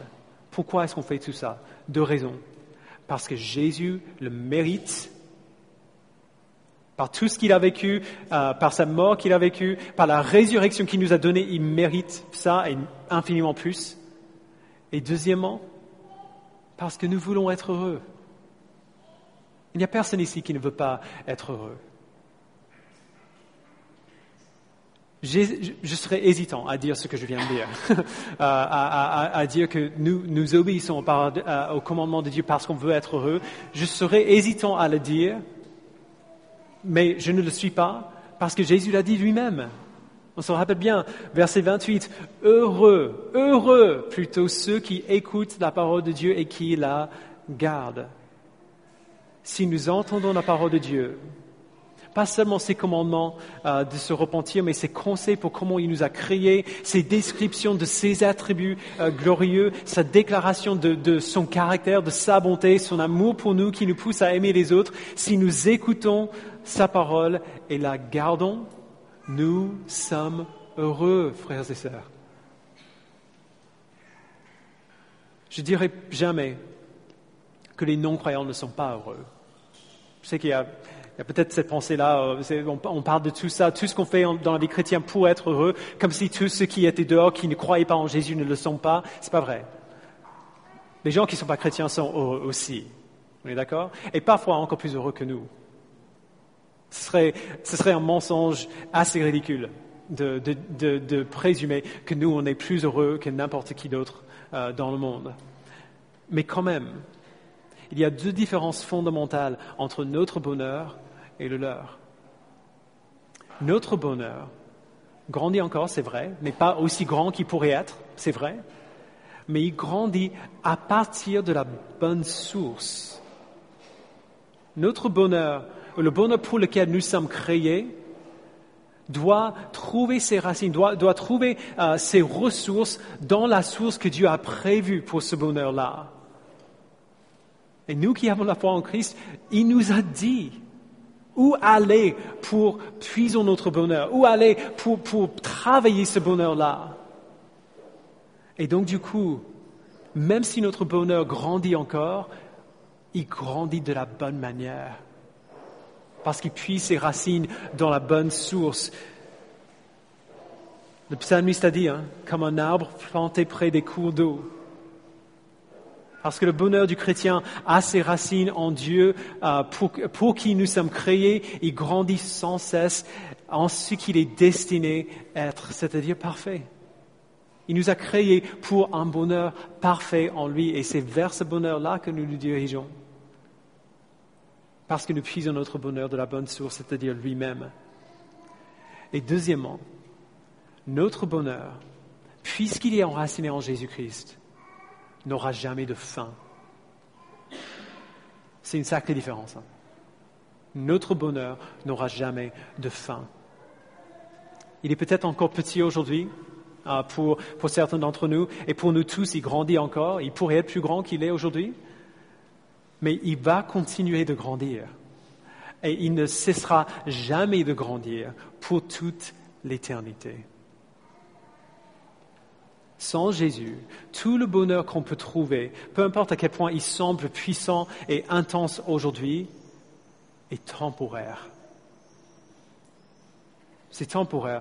Pourquoi est-ce qu'on fait tout ça? 2 raisons. Parce que Jésus le mérite, par tout ce qu'il a vécu, par sa mort qu'il a vécue, par la résurrection qu'il nous a donnée, il mérite ça et infiniment plus. Et deuxièmement, parce que nous voulons être heureux. Il n'y a personne ici qui ne veut pas être heureux. Je serais hésitant à dire ce que je viens de dire, à dire que nous obéissons au commandement de Dieu parce qu'on veut être heureux. Je serais hésitant à le dire, mais je ne le suis pas parce que Jésus l'a dit lui-même. On se rappelle bien, verset 28, « Heureux plutôt ceux qui écoutent la parole de Dieu et qui la gardent. » Si nous entendons la parole de Dieu, pas seulement ses commandements de se repentir, mais ses conseils pour comment il nous a créés, ses descriptions de ses attributs glorieux, sa déclaration de son caractère, de sa bonté, son amour pour nous qui nous pousse à aimer les autres. Si nous écoutons sa parole et la gardons, nous sommes heureux, frères et sœurs. Je dirais jamais que les non-croyants ne sont pas heureux. Je sais qu'il y a peut-être cette pensée-là, on parle de tout ça, tout ce qu'on fait dans la vie chrétienne pour être heureux, comme si tous ceux qui étaient dehors, qui ne croyaient pas en Jésus, ne le sont pas. C'est pas vrai. Les gens qui ne sont pas chrétiens sont heureux aussi. On est d'accord? Et parfois encore plus heureux que nous. Ce serait un mensonge assez ridicule de présumer que nous, on est plus heureux que n'importe qui d'autre dans le monde. Mais quand même, il y a deux différences fondamentales entre notre bonheur et le leur. Notre bonheur grandit encore, c'est vrai, mais pas aussi grand qu'il pourrait être, c'est vrai, mais il grandit à partir de la bonne source. Notre bonheur, le bonheur pour lequel nous sommes créés, doit trouver ses racines, doit trouver ses ressources dans la source que Dieu a prévue pour ce bonheur-là. Et nous qui avons la foi en Christ, il nous a dit où aller pour puiser notre bonheur, où aller pour travailler ce bonheur-là. Et donc du coup, même si notre bonheur grandit encore, il grandit de la bonne manière. Parce qu'il puise ses racines dans la bonne source. Le psalmiste a dit, comme un arbre planté près des cours d'eau. Parce que le bonheur du chrétien a ses racines en Dieu, pour qui nous sommes créés, il grandit sans cesse en ce qu'il est destiné à être, c'est-à-dire parfait. Il nous a créés pour un bonheur parfait en lui, et c'est vers ce bonheur-là que nous nous dirigeons. Parce que nous puisons notre bonheur de la bonne source, c'est-à-dire lui-même. Et deuxièmement, notre bonheur, puisqu'il est enraciné en Jésus-Christ, n'aura jamais de fin. C'est une sacrée différence. Notre bonheur n'aura jamais de fin. Il est peut-être encore petit aujourd'hui pour certains d'entre nous, et pour nous tous, il grandit encore. Il pourrait être plus grand qu'il est aujourd'hui. Mais il va continuer de grandir. Et il ne cessera jamais de grandir pour toute l'éternité. Sans Jésus, tout le bonheur qu'on peut trouver, peu importe à quel point il semble puissant et intense aujourd'hui, est temporaire. C'est temporaire.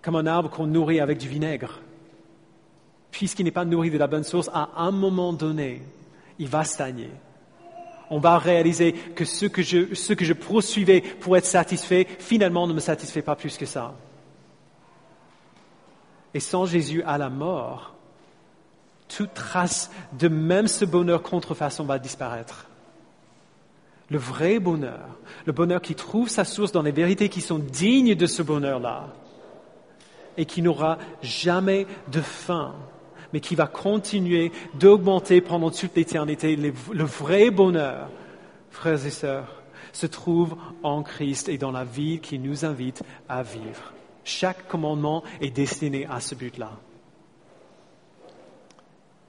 Comme un arbre qu'on nourrit avec du vinaigre. Puisqu'il n'est pas nourri de la bonne source, à un moment donné, il va stagner. On va réaliser que ce que je poursuivais pour être satisfait, finalement ne me satisfait pas plus que ça. Et sans Jésus à la mort, toute trace de même ce bonheur contrefaçon va disparaître. Le vrai bonheur, le bonheur qui trouve sa source dans les vérités qui sont dignes de ce bonheur-là et qui n'aura jamais de fin, mais qui va continuer d'augmenter pendant toute l'éternité. Le vrai bonheur, frères et sœurs, se trouve en Christ et dans la vie qui nous invite à vivre. Chaque commandement est destiné à ce but-là.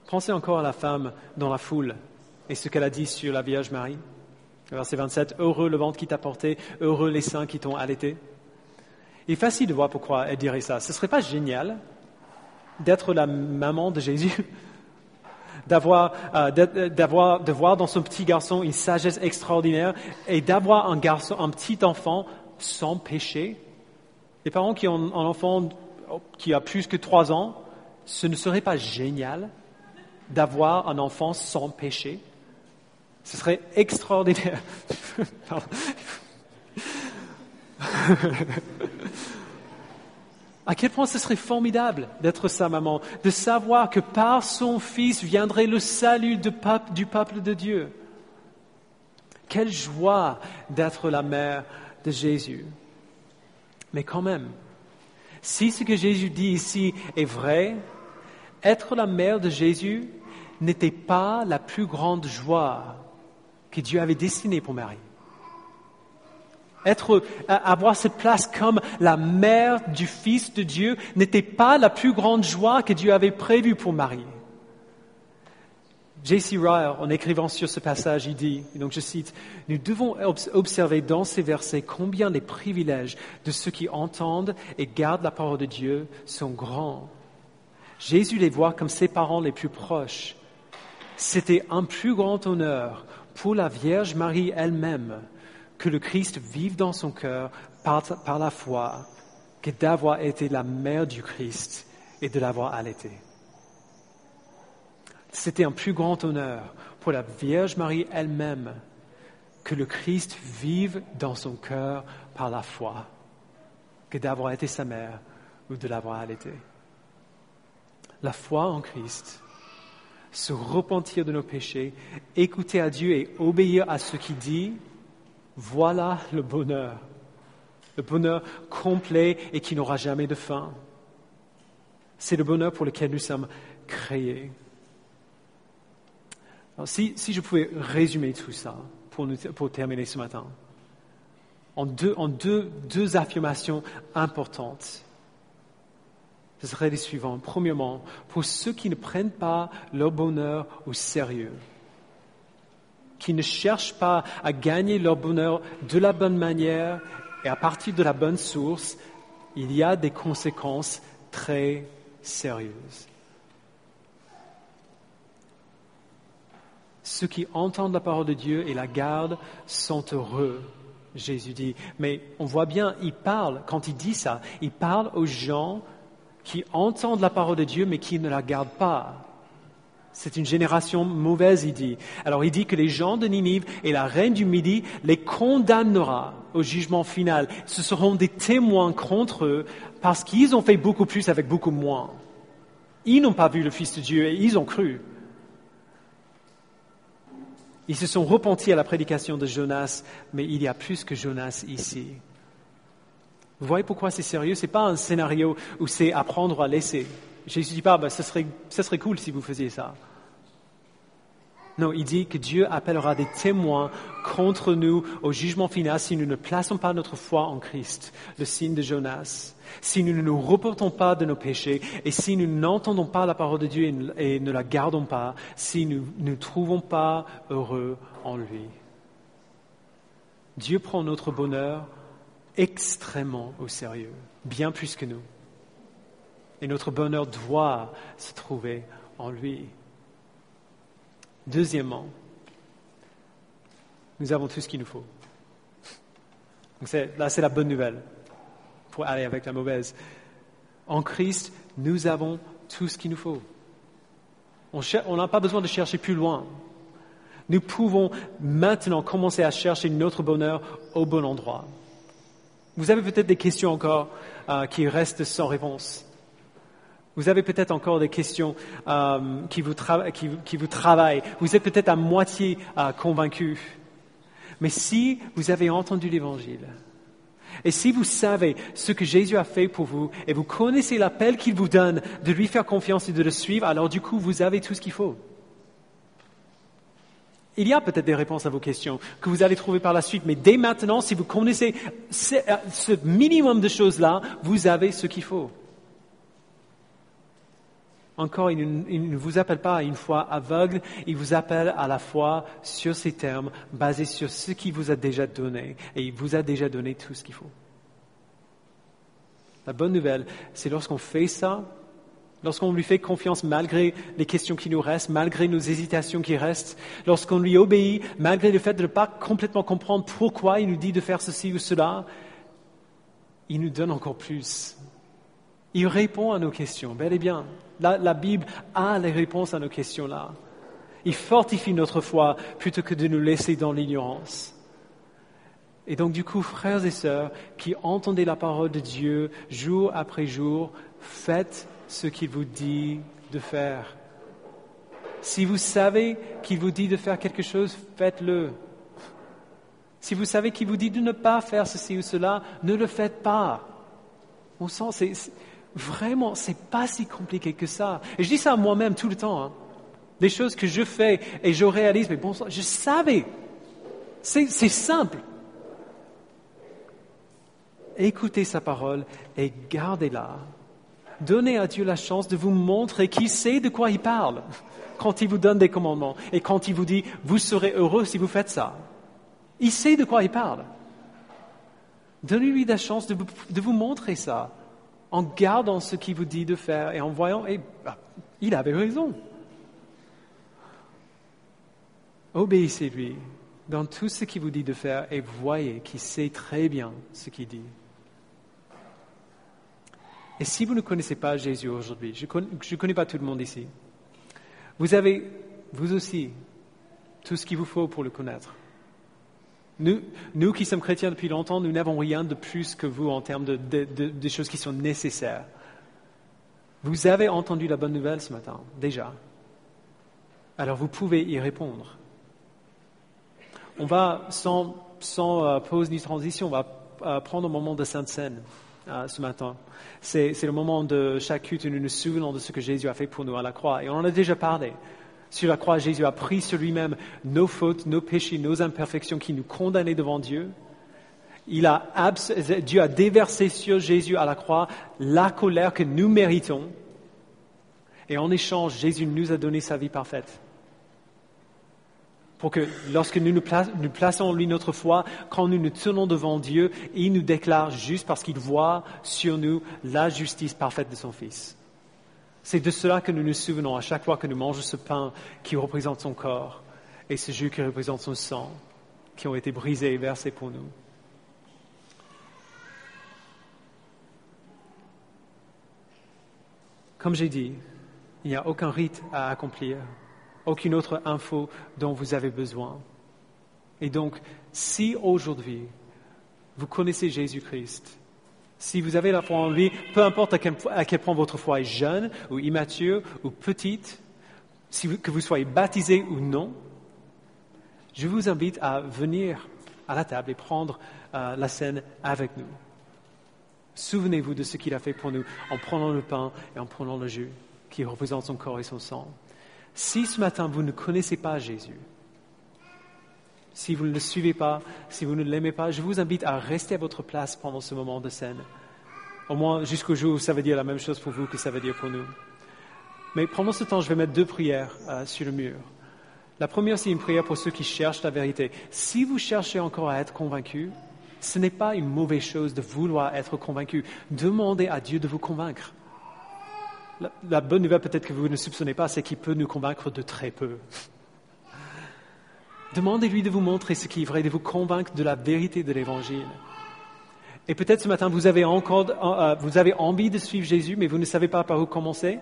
Pensez encore à la femme dans la foule et ce qu'elle a dit sur la Vierge Marie. Verset 27, « Heureux le ventre qui t'a porté, heureux les seins qui t'ont allaité. » Il est facile de voir pourquoi elle dirait ça. Ce ne serait pas génial d'être la maman de Jésus, de voir dans son petit garçon une sagesse extraordinaire et d'avoir un petit enfant sans péché. Les parents qui ont un enfant qui a plus que 3 ans, ce ne serait pas génial d'avoir un enfant sans péché? Ce serait extraordinaire. À quel point ce serait formidable d'être sa maman, de savoir que par son Fils viendrait le salut du peuple de Dieu. Quelle joie d'être la mère de Jésus. Mais quand même, Si ce que Jésus dit ici est vrai, être la mère de Jésus n'était pas la plus grande joie que Dieu avait destinée pour Marie. Avoir cette place comme la mère du Fils de Dieu n'était pas la plus grande joie que Dieu avait prévue pour Marie. J.C. Ryle, en écrivant sur ce passage, il dit, et donc je cite, « Nous devons observer dans ces versets combien les privilèges de ceux qui entendent et gardent la parole de Dieu sont grands. Jésus les voit comme ses parents les plus proches. C'était un plus grand honneur pour la Vierge Marie elle-même que le Christ vive dans son cœur par la foi que d'avoir été la mère du Christ et de l'avoir allaité. » C'était un plus grand honneur pour la Vierge Marie elle-même que le Christ vive dans son cœur par la foi que d'avoir été sa mère ou de l'avoir allaité. La foi en Christ, se repentir de nos péchés, écouter à Dieu et obéir à ce qu'il dit, voilà le bonheur complet et qui n'aura jamais de fin. C'est le bonheur pour lequel nous sommes créés. Alors, si je pouvais résumer tout ça pour terminer ce matin, en deux affirmations importantes, ce serait les suivantes. Premièrement, pour ceux qui ne prennent pas leur bonheur au sérieux, qui ne cherchent pas à gagner leur bonheur de la bonne manière et à partir de la bonne source, il y a des conséquences très sérieuses. Ceux qui entendent la parole de Dieu et la gardent sont heureux, Jésus dit. Mais on voit bien, quand il dit ça, il parle aux gens qui entendent la parole de Dieu mais qui ne la gardent pas. C'est une génération mauvaise, il dit. Alors il dit que les gens de Ninive et la reine du Midi les condamnera au jugement final. Ce seront des témoins contre eux parce qu'ils ont fait beaucoup plus avec beaucoup moins. Ils n'ont pas vu le Fils de Dieu et ils ont cru. Ils se sont repentis à la prédication de Jonas, mais il y a plus que Jonas ici. Vous voyez pourquoi c'est sérieux? Ce n'est pas un scénario où c'est apprendre à laisser. Jésus ne dit pas, ça serait cool si vous faisiez ça. Non, il dit que Dieu appellera des témoins contre nous au jugement final si nous ne plaçons pas notre foi en Christ, le signe de Jonas, si nous ne nous reportons pas de nos péchés et si nous n'entendons pas la parole de Dieu et ne la gardons pas, si nous ne trouvons pas heureux en lui. Dieu prend notre bonheur extrêmement au sérieux, bien plus que nous. Et notre bonheur doit se trouver en lui. Deuxièmement, nous avons tout ce qu'il nous faut. Donc c'est la bonne nouvelle pour aller avec la mauvaise. En Christ, nous avons tout ce qu'il nous faut. On n'a pas besoin de chercher plus loin. Nous pouvons maintenant commencer à chercher notre bonheur au bon endroit. Vous avez peut-être des questions encore qui restent sans réponse. Vous avez peut-être encore des questions qui vous travaillent. Vous êtes peut-être à moitié convaincu. Mais si vous avez entendu l'Évangile, et si vous savez ce que Jésus a fait pour vous, et vous connaissez l'appel qu'il vous donne de lui faire confiance et de le suivre, alors du coup, vous avez tout ce qu'il faut. Il y a peut-être des réponses à vos questions que vous allez trouver par la suite, mais dès maintenant, si vous connaissez ce minimum de choses-là, vous avez ce qu'il faut. Encore, il ne vous appelle pas à une foi aveugle, il vous appelle à la foi sur ces termes, basés sur ce qu'il vous a déjà donné, et il vous a déjà donné tout ce qu'il faut. La bonne nouvelle, c'est lorsqu'on fait ça, lorsqu'on lui fait confiance malgré les questions qui nous restent, malgré nos hésitations qui restent, lorsqu'on lui obéit, malgré le fait de ne pas complètement comprendre pourquoi il nous dit de faire ceci ou cela, il nous donne encore plus. Il répond à nos questions, bel et bien. La Bible a les réponses à nos questions-là. Il fortifie notre foi plutôt que de nous laisser dans l'ignorance. Et donc du coup, frères et sœurs, qui entendez la parole de Dieu jour après jour, faites ce qu'il vous dit de faire. Si vous savez qu'il vous dit de faire quelque chose, faites-le. Si vous savez qu'il vous dit de ne pas faire ceci ou cela, ne le faites pas. On sent, vraiment, c'est pas si compliqué que ça. Et je dis ça à moi-même tout le temps. Hein. Des choses que je fais et je réalise, mais bon sang, je savais. C'est simple. Écoutez sa parole et gardez-la. Donnez à Dieu la chance de vous montrer qu'il sait de quoi il parle quand il vous donne des commandements et quand il vous dit « vous serez heureux si vous faites ça ». Il sait de quoi il parle. Donnez-lui la chance de vous montrer ça en gardant ce qu'il vous dit de faire et en voyant « il avait raison ». Obéissez-lui dans tout ce qu'il vous dit de faire et voyez qu'il sait très bien ce qu'il dit. Et si vous ne connaissez pas Jésus aujourd'hui, je ne connais pas tout le monde ici, vous avez, vous aussi, tout ce qu'il vous faut pour le connaître. Nous qui sommes chrétiens depuis longtemps, nous n'avons rien de plus que vous en termes de choses qui sont nécessaires. Vous avez entendu la bonne nouvelle ce matin, déjà. Alors vous pouvez y répondre. On va, sans pause ni transition, on va prendre un moment de Sainte Seine ce matin. C'est le moment de chaque culte où nous nous souvenons de ce que Jésus a fait pour nous à la croix. Et on en a déjà parlé. Sur la croix, Jésus a pris sur lui-même nos fautes, nos péchés, nos imperfections qui nous condamnaient devant Dieu. Dieu a déversé sur Jésus à la croix la colère que nous méritons. Et en échange, Jésus nous a donné sa vie parfaite. Pour que lorsque nous plaçons en lui notre foi, quand nous nous tenons devant Dieu, il nous déclare juste parce qu'il voit sur nous la justice parfaite de son Fils. C'est de cela que nous nous souvenons à chaque fois que nous mangeons ce pain qui représente son corps et ce jus qui représente son sang, qui ont été brisés et versés pour nous. Comme j'ai dit, il n'y a aucun rite à accomplir. Aucune autre info dont vous avez besoin. Et donc, si aujourd'hui, vous connaissez Jésus-Christ, si vous avez la foi en lui, peu importe à quel point votre foi est jeune ou immature ou petite, que vous soyez baptisé ou non, je vous invite à venir à la table et prendre la scène avec nous. Souvenez-vous de ce qu'il a fait pour nous en prenant le pain et en prenant le jus qui représente son corps et son sang. Si ce matin vous ne connaissez pas Jésus, si vous ne le suivez pas, si vous ne l'aimez pas, je vous invite à rester à votre place pendant ce moment de scène. Au moins jusqu'au jour où ça veut dire la même chose pour vous que ça veut dire pour nous. Mais pendant ce temps, je vais mettre 2 prières sur le mur. La première, c'est une prière pour ceux qui cherchent la vérité. Si vous cherchez encore à être convaincus, ce n'est pas une mauvaise chose de vouloir être convaincu. Demandez à Dieu de vous convaincre. La bonne nouvelle, peut-être que vous ne soupçonnez pas, c'est qu'il peut nous convaincre de très peu. Demandez-lui de vous montrer ce qui est vrai, de vous convaincre de la vérité de l'Évangile. Et peut-être ce matin, vous avez envie de suivre Jésus, mais vous ne savez pas par où commencer.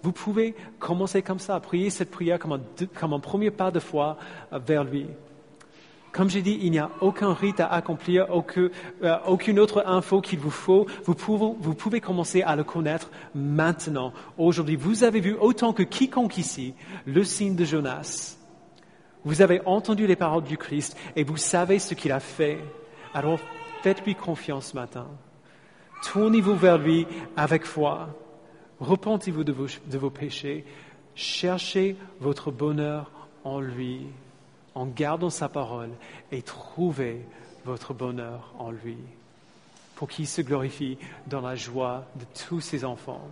Vous pouvez commencer comme ça, prier cette prière comme un premier pas de foi vers lui. Comme j'ai dit, il n'y a aucun rite à accomplir, aucune autre info qu'il vous faut. Vous pouvez commencer à le connaître maintenant. Aujourd'hui, vous avez vu autant que quiconque ici le signe de Jonas. Vous avez entendu les paroles du Christ et vous savez ce qu'il a fait. Alors faites-lui confiance ce matin. Tournez-vous vers lui avec foi. Repentez-vous de vos péchés. Cherchez votre bonheur en lui, en gardant sa parole, et trouvez votre bonheur en lui, pour qu'il se glorifie dans la joie de tous ses enfants,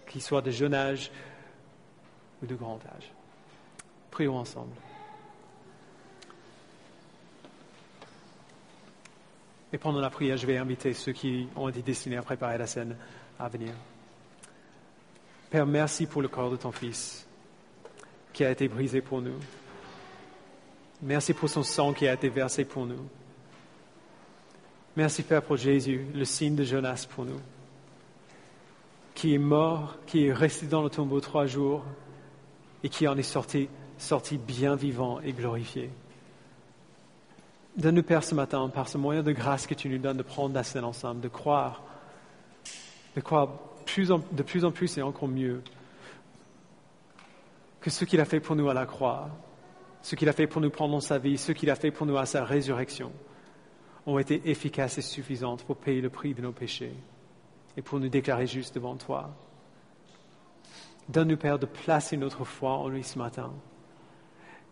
qu'ils soient de jeune âge ou de grand âge. Prions ensemble. Et pendant la prière, je vais inviter ceux qui ont été destinés à préparer la scène à venir. Père, merci pour le corps de ton Fils qui a été brisé pour nous. Merci pour son sang qui a été versé pour nous. Merci, Père, pour Jésus, le signe de Jonas pour nous, qui est mort, qui est resté dans le tombeau 3 jours et qui en est sorti bien vivant et glorifié. Donne-nous, Père, ce matin, par ce moyen de grâce que tu nous donnes, de prendre la scène ensemble, de croire de plus en plus et encore mieux que ce qu'il a fait pour nous à la croix, ce qu'il a fait pour nous pendant sa vie, ce qu'il a fait pour nous à sa résurrection. ont été efficaces et suffisantes pour payer le prix de nos péchés et pour nous déclarer justes devant toi. Donne-nous, Père, de placer notre foi en lui ce matin.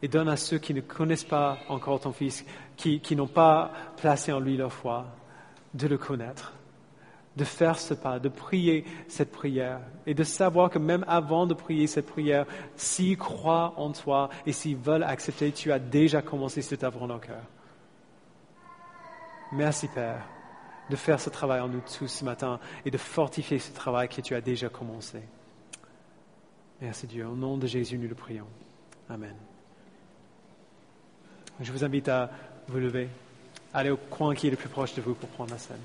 Et donne à ceux qui ne connaissent pas encore ton Fils, qui n'ont pas placé en lui leur foi, de le connaître, de faire ce pas, de prier cette prière et de savoir que même avant de prier cette prière, s'ils croient en toi et s'ils veulent accepter, tu as déjà commencé cette œuvre en leur cœur. Merci, Père, de faire ce travail en nous tous ce matin et de fortifier ce travail que tu as déjà commencé. Merci Dieu. Au nom de Jésus, nous le prions. Amen. Je vous invite à vous lever, aller au coin qui est le plus proche de vous pour prendre la scène.